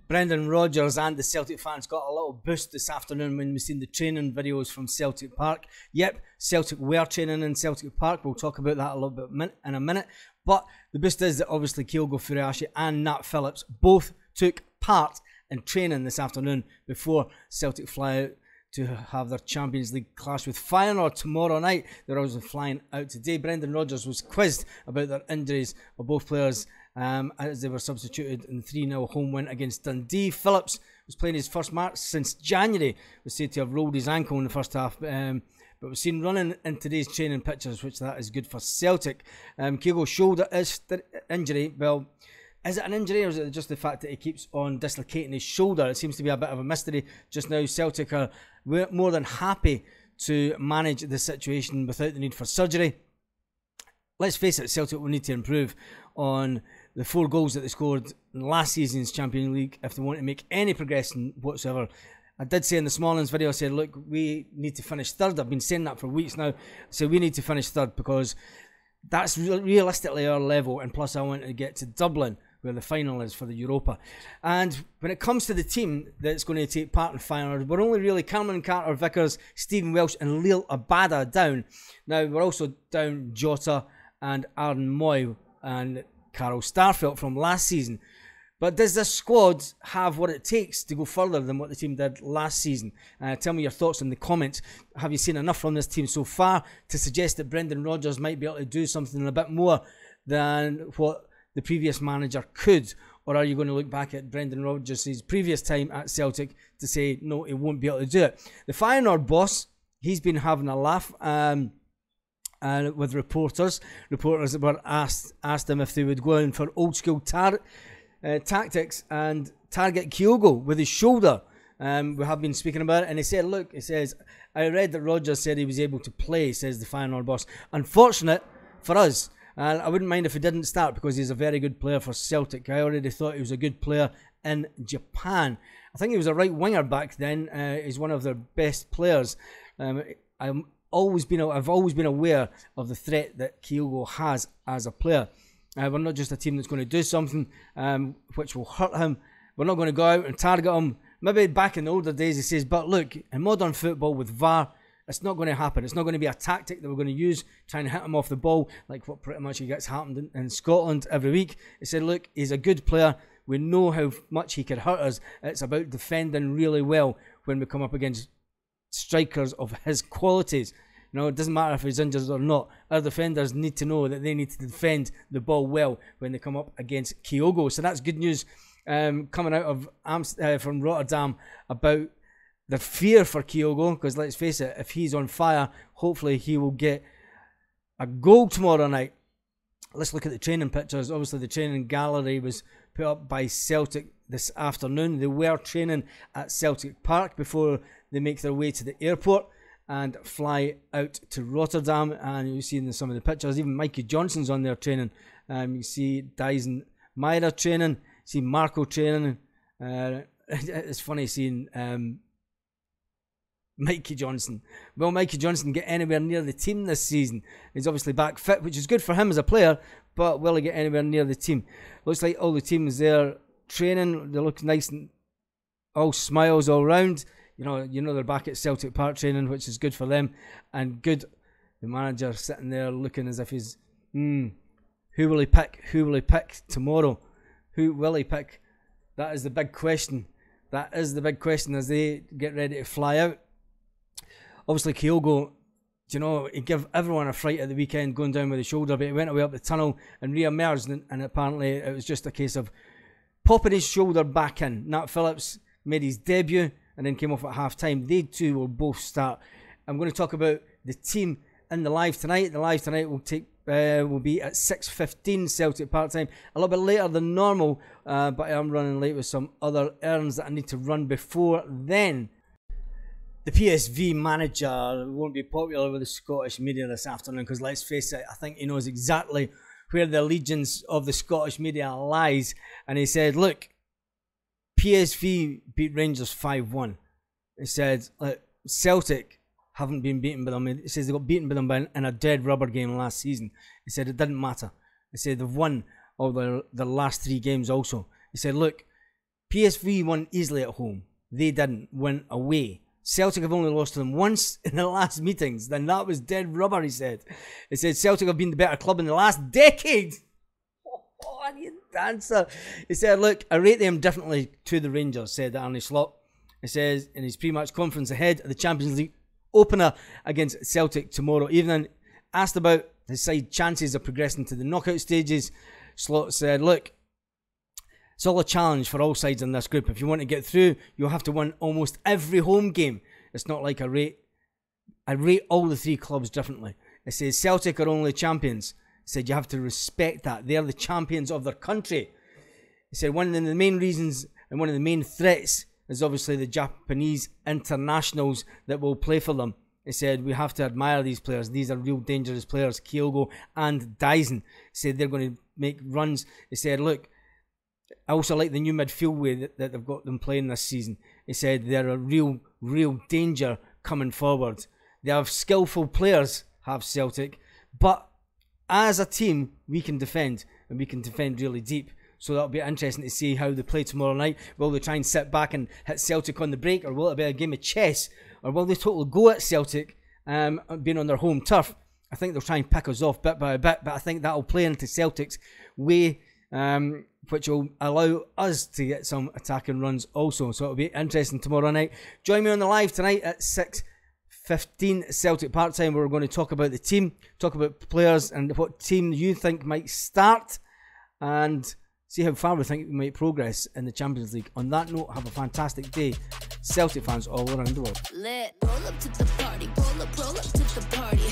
Brendan Rodgers and the Celtic fans got a little boost this afternoon when we seen the training videos from Celtic Park. Yep, Celtic were training in Celtic Park. We'll talk about that a little bit in a minute. But the boost is that obviously Kyogo Furuhashi and Nat Phillips both took part in training this afternoon before Celtic fly out to have their Champions League clash with Feyenoord tomorrow night. They're also flying out today. Brendan Rodgers was quizzed about their injuries of both players as they were substituted in the 3-0 home win against Dundee. Phillips was playing his first match since January, was said to have rolled his ankle in the first half, but was seen running in today's training pictures, which that is good for Celtic. Kyogo's shoulder injury, well, is it an injury or is it just the fact that he keeps on dislocating his shoulder? It seems to be a bit of a mystery just now. Celtic are more than happy to manage the situation without the need for surgery. Let's face it, Celtic will need to improve on the 4 goals that they scored in last season's Champions League if they want to make any progression whatsoever. I did say in this morning's video, I said, look, we need to finish third. I've been saying that for weeks now. So we need to finish third because that's realistically our level. And plus I want to get to Dublin, where the final is for the Europa. And when it comes to the team that's going to take part in Feyenoord, we're only really Cameron Carter-Vickers, Stephen Welsh and Lil Abada down. Now, we're also down Jota and Aaron Moy and Carl Starfelt from last season. But does this squad have what it takes to go further than what the team did last season? Tell me your thoughts in the comments. Have you seen enough from this team so far to suggest that Brendan Rodgers might be able to do something a bit more than what the previous manager could? Or are you going to look back at Brendan Rodgers' previous time at Celtic to say, no, he won't be able to do it? The Feyenoord boss, he's been having a laugh with reporters. Reporters that were asked him if they would go in for old school tactics and target Kyogo with his shoulder. We have been speaking about it, and he said, look, he says, I read that Rodgers said he was able to play, says the Feyenoord boss. Unfortunate for us. I wouldn't mind if he didn't start because he's a very good player for Celtic. I already thought he was a good player in Japan. I think he was a right winger back then. He's one of their best players. I've always been aware of the threat that Kyogo has as a player. We're not just a team that's going to do something which will hurt him. We're not going to go out and target him. Maybe back in the older days he says, but look, in modern football with VAR, it's not going to happen. It's not going to be a tactic that we're going to use, trying to hit him off the ball, like what pretty much gets happened in Scotland every week. He said, look, he's a good player. We know how much he could hurt us. It's about defending really well when we come up against strikers of his qualities. You know, it doesn't matter if he's injured or not. Our defenders need to know that they need to defend the ball well when they come up against Kyogo. So that's good news coming out of from Rotterdam about the fear for Kyogo, because let's face it, if he's on fire, hopefully he will get a goal tomorrow night. Let's look at the training pictures. Obviously the training gallery was put up by Celtic this afternoon. They were training at Celtic Park before they make their way to the airport and fly out to Rotterdam. And you see in some of the pictures, even Mikey Johnson's on there training. You see Dyson Myra training, you see Marco training. It's funny seeing Mikey Johnson. Will Mikey Johnson get anywhere near the team this season? He's obviously back fit, which is good for him as a player, but will he get anywhere near the team? Looks like all the team is there training. They look nice and all smiles all round. You know they're back at Celtic Park training, which is good for them. And good, the manager sitting there looking as if he's, who will he pick? Who will he pick tomorrow? Who will he pick? That is the big question. That is the big question as they get ready to fly out. Obviously, Kyogo, he gave everyone a fright at the weekend going down with his shoulder, but he went away up the tunnel and re-emerged, and apparently it was just a case of popping his shoulder back in. Nat Phillips made his debut and then came off at half-time. They two will both start. I'm going to talk about the team in the live tonight. The live tonight will be at 6:15 Celtic Park time, a little bit later than normal, but I am running late with some other errands that I need to run before then. The PSV manager won't be popular with the Scottish media this afternoon because, let's face it, I think he knows exactly where the allegiance of the Scottish media lies. And he said, look, PSV beat Rangers 5-1. He said, Celtic haven't been beaten by them. He says they got beaten by them in a dead rubber game last season. He said it didn't matter. He said they've won all the last 3 games also. He said, look, PSV won easily at home. They didn't win away. Celtic have only lost to them once in the last meetings. Then that was dead rubber, he said. He said Celtic have been the better club in the last decade. Oh, you dancer. He said, look, I rate them differently to the Rangers, said Arne Slot. He says in his pre-match conference ahead of the Champions League opener against Celtic tomorrow evening, asked about his side chances of progressing to the knockout stages, Slot said, look, it's all a challenge for all sides in this group. If you want to get through, you'll have to win almost every home game. It's not like I rate all the three clubs differently. It says Celtic are only champions. He said you have to respect that. They're the champions of their country. He said one of the main reasons and one of the main threats is obviously the Japanese internationals that will play for them. He said we have to admire these players. These are real dangerous players, Kyogo and Dyson. He said they're going to make runs. He said, look, I also like the new midfield way that they've got them playing this season. He said they're a real danger coming forward. They have skillful players, have Celtic, but as a team, we can defend, and we can defend really deep. So that'll be interesting to see how they play tomorrow night. Will they try and sit back and hit Celtic on the break, or will it be a game of chess? Or will they totally go at Celtic, being on their home turf? I think they'll try and pick us off bit by bit, but I think that'll play into Celtic's way, which will allow us to get some attacking runs also. So it'll be interesting tomorrow night. Join me on the live tonight at 6:15 Celtic Park time. We're going to talk about the team, talk about players and what team you think might start, and see how far we think we might progress in the Champions League. On that note, have a fantastic day, Celtic fans all around the world. Roll up to the party, roll up to the party.